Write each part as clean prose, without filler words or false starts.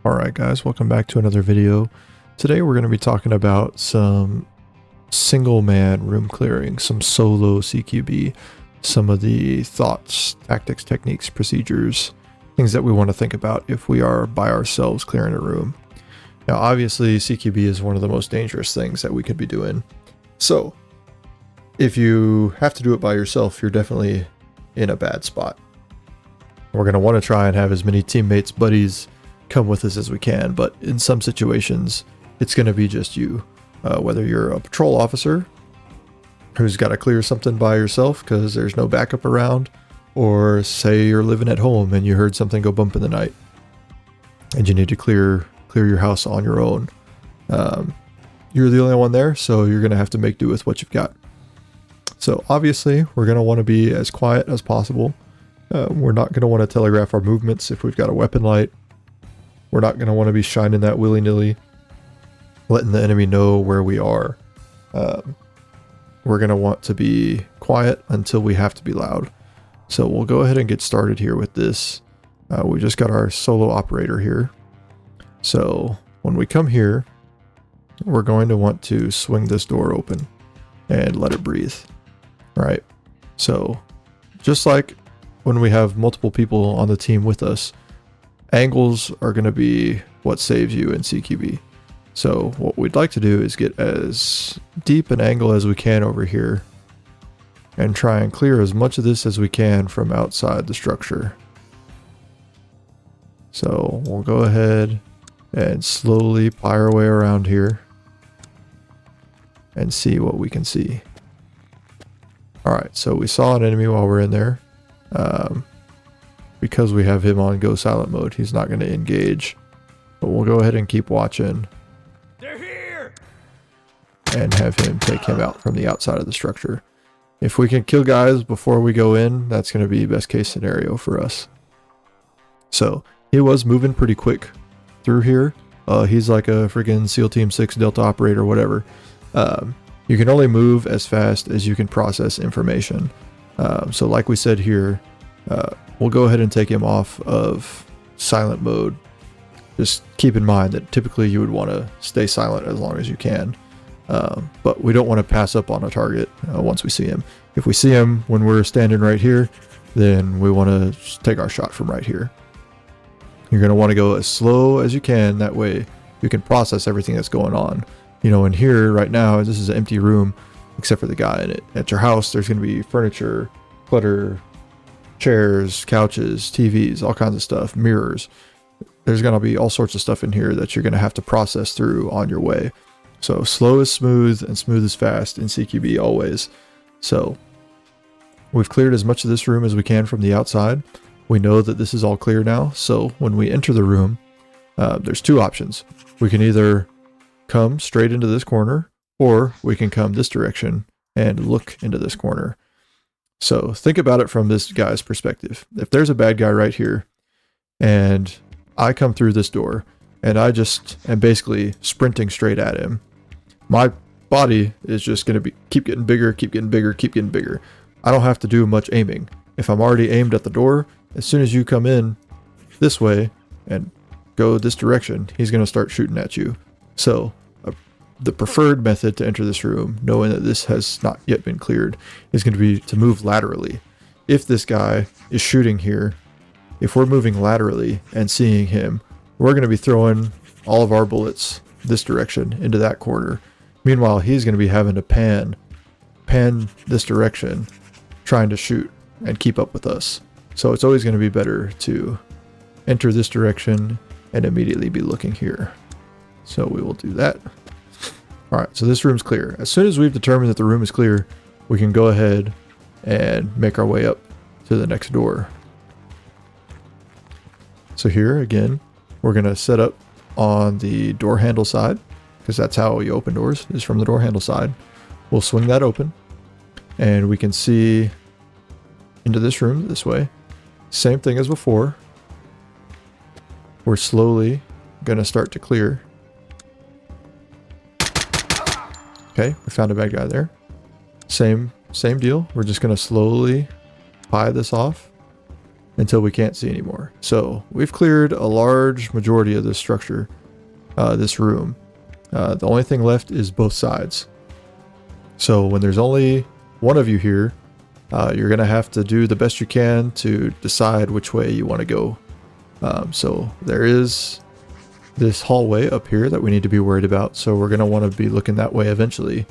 Alright guys, welcome back to another video. Today we're going to be talking about some single man room clearing, some solo CQB, some of the thoughts, tactics, techniques, procedures, things that we want to think about if we are by ourselves clearing a room. Now obviously CQB is one of the most dangerous things that we could be doing. So if you have to do it by yourself, you're definitely in a bad spot. We're going to want to try and have as many teammates, buddies, come with us as we can, but in some situations it's going to be just you, whether you're a patrol officer who's got to clear something by yourself because there's no backup around, or say you're living at home and you heard something go bump in the night and you need to clear your house on your own. You're the only one there, so you're going to have to make do with what you've got. So obviously we're going to want to be as quiet as possible. We're not going to want to telegraph our movements if we've got a weapon light. We're not going to want to be shining that willy-nilly, letting the enemy know where we are. We're going to want to be quiet until we have to be loud. So we'll go ahead and get started here with this. We just got our solo operator here. So when we come here, we're going to want to swing this door open and let it breathe. Right? So just like when we have multiple people on the team with us, angles are going to be what saves you in CQB. So what we'd like to do is get as deep an angle as we can over here and try and clear as much of this as we can from outside the structure. So we'll go ahead and slowly pie our way around here and see what we can see. Alright, so we saw an enemy while we're in there. Because we have him on go silent mode, he's not going to engage, but we'll go ahead and keep watching. They're here! And have him take him out from the outside of the structure. If we can kill guys before we go in, that's going to be best case scenario for us. So he was moving pretty quick through here. He's like a friggin' SEAL Team 6 Delta operator, whatever. You can only move as fast as you can process information. So like we said here, we'll go ahead and take him off of silent mode. Just keep in mind that typically you would want to stay silent as long as you can. But we don't want to pass up on a target once we see him. If we see him when we're standing right here, then we want to take our shot from right here. You're going to want to go as slow as you can. That way you can process everything that's going on. You know, in here right now, this is an empty room except for the guy in it. At your house, there's going to be furniture, clutter, chairs, couches, TVs, all kinds of stuff, mirrors. There's going to be all sorts of stuff in here that you're going to have to process through on your way. So slow is smooth and smooth is fast in CQB always. So we've cleared as much of this room as we can from the outside. We know that this is all clear now. So when we enter the room, there's two options. We can either come straight into this corner, or we can come this direction and look into this corner. So think about it from this guy's perspective. If there's a bad guy right here and I come through this door and I just am basically sprinting straight at him, my body is just going to keep getting bigger, keep getting bigger, keep getting bigger. I don't have to do much aiming. If I'm already aimed at the door, as soon as you come in this way and go this direction, he's going to start shooting at you. So the preferred method to enter this room, knowing that this has not yet been cleared, is going to be to move laterally. If this guy is shooting here, if we're moving laterally and seeing him, we're going to be throwing all of our bullets this direction into that corner. Meanwhile, he's going to be having to pan this direction, trying to shoot and keep up with us. So it's always going to be better to enter this direction and immediately be looking here. So we will do that. Alright, so this room's clear. As soon as we've determined that the room is clear, we can go ahead and make our way up to the next door. So here, again, we're going to set up on the door handle side, because that's how you open doors, is from the door handle side. We'll swing that open, and we can see into this room this way. Same thing as before. We're slowly going to start to clear. Okay, we found a bad guy there. Same deal. We're just going to slowly pie this off. until we can't see anymore. So we've cleared a large majority of this structure, this room. The only thing left is both sides. So when there's only one of you here, you're going to have to do the best you can to decide which way you want to go. So there is this hallway up here that we need to be worried about. So we're going to want to be looking that way eventually.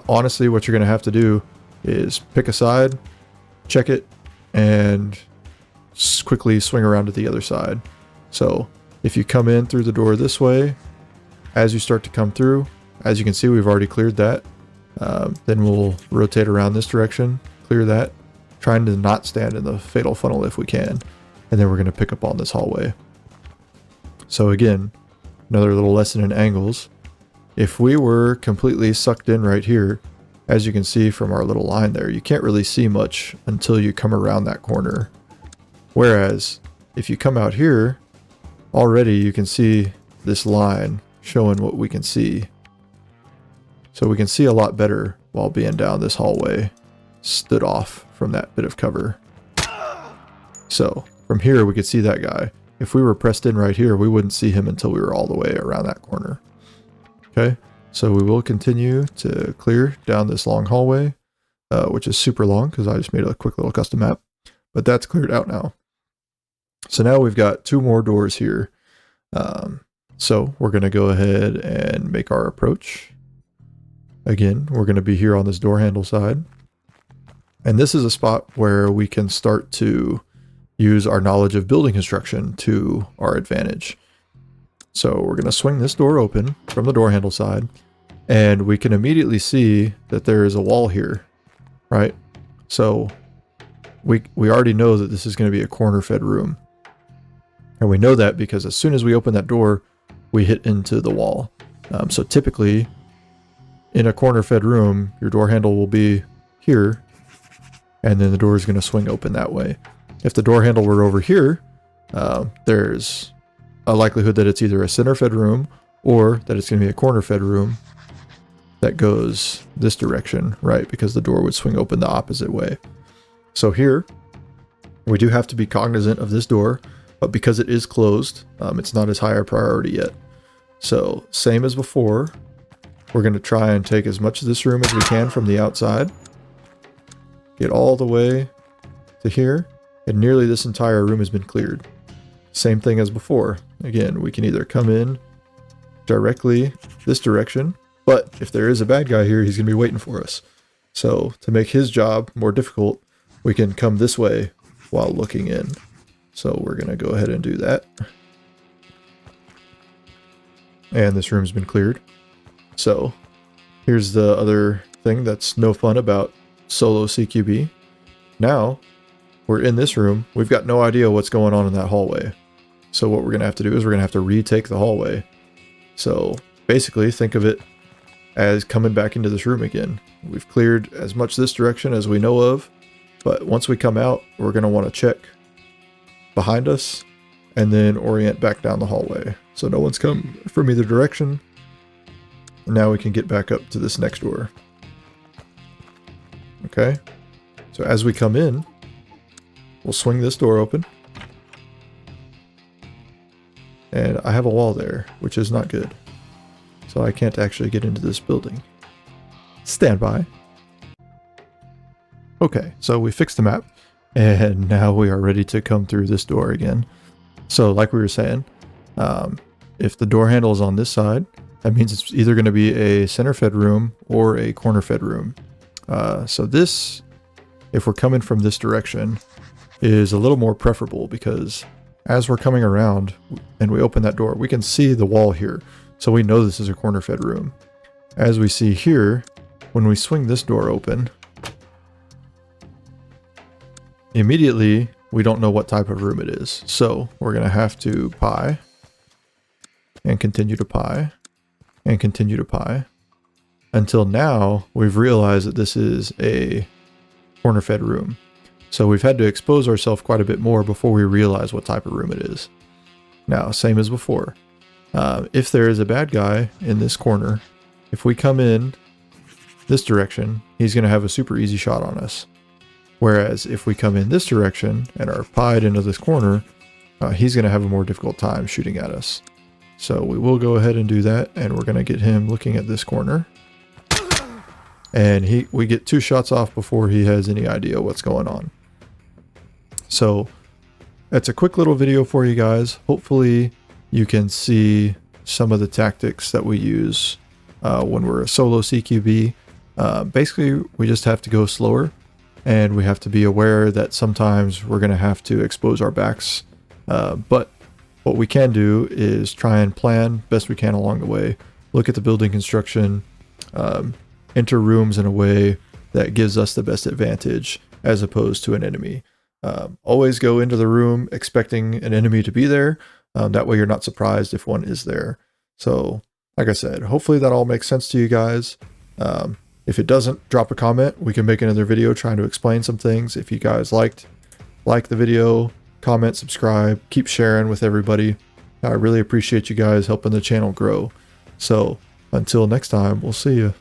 Honestly, what you're going to have to do is pick a side, check it, and quickly swing around to the other side. So if you come in through the door this way, as you start to come through, as you can see, we've already cleared that. Then we'll rotate around this direction, clear that, trying to not stand in the fatal funnel if we can. And then we're going to pick up on this hallway. So again, another little lesson in angles. If we were completely sucked in right here, as you can see from our little line there, you can't really see much until you come around that corner. Whereas if you come out here, already you can see this line showing what we can see. So we can see a lot better while being down this hallway, stood off from that bit of cover. So from here we could see that guy. If we were pressed in right here, we wouldn't see him until we were all the way around that corner. Okay, so we will continue to clear down this long hallway, which is super long because I just made a quick little custom map, but that's cleared out now. So now we've got 2 more doors here. So we're going to go ahead and make our approach. Again, we're going to be here on this door handle side. And this is a spot where we can start to use our knowledge of building construction to our advantage. So we're going to swing this door open from the door handle side, and we can immediately see that there is a wall here, right? So we already know that this is going to be a corner fed room. And we know that because as soon as we open that door, we hit into the wall. So typically in a corner fed room, your door handle will be here, and then the door is going to swing open that way. If the door handle were over here, there's a likelihood that it's either a center fed room or that it's going to be a corner fed room that goes this direction, right? Because the door would swing open the opposite way. So here, we do have to be cognizant of this door, but because it is closed, it's not as high a priority yet. So same as before, we're going to try and take as much of this room as we can from the outside, get all the way to here, and nearly this entire room has been cleared. Same thing as before. Again, we can either come in directly this direction, but if there is a bad guy here, he's going to be waiting for us. So to make his job more difficult, we can come this way while looking in. So we're going to go ahead and do that. And this room's been cleared. So here's the other thing that's no fun about solo CQB. Now we're in this room. We've got no idea what's going on in that hallway. So what we're going to have to do is we're going to have to retake the hallway. So basically think of it as coming back into this room again. We've cleared as much this direction as we know of, but once we come out, we're going to want to check behind us and then orient back down the hallway. So no one's come from either direction. And now we can get back up to this next door. Okay. So as we come in, we'll swing this door open. And I have a wall there, which is not good. So I can't actually get into this building. Stand by. Okay, so we fixed the map. And now we are ready to come through this door again. So like we were saying, if the door handle is on this side, that means it's either going to be a center fed room or a corner fed room. So this, if we're coming from this direction, is a little more preferable because as we're coming around and we open that door, we can see the wall here. So we know this is a corner fed room. As we see here, when we swing this door open, immediately we don't know what type of room it is. So we're going to have to pie and continue to pie and continue to pie until now we've realized that this is a corner fed room. So we've had to expose ourselves quite a bit more before we realize what type of room it is. Now, same as before. If there is a bad guy in this corner, if we come in this direction, he's going to have a super easy shot on us. Whereas if we come in this direction and are pied into this corner, he's going to have a more difficult time shooting at us. So we will go ahead and do that, and we're going to get him looking at this corner. And we get 2 shots off before he has any idea what's going on. So that's a quick little video for you guys. Hopefully you can see some of the tactics that we use when we're a solo CQB. Basically, we just have to go slower, and we have to be aware that sometimes we're going to have to expose our backs. But what we can do is try and plan best we can along the way. Look at the building construction, enter rooms in a way that gives us the best advantage as opposed to an enemy. Always go into the room expecting an enemy to be there. That way you're not surprised if one is there. So, like I said, hopefully that all makes sense to you guys. If it doesn't, drop a comment. We can make another video trying to explain some things. If you guys like the video, comment, subscribe, keep sharing with everybody. I really appreciate you guys helping the channel grow. So until next time, we'll see you.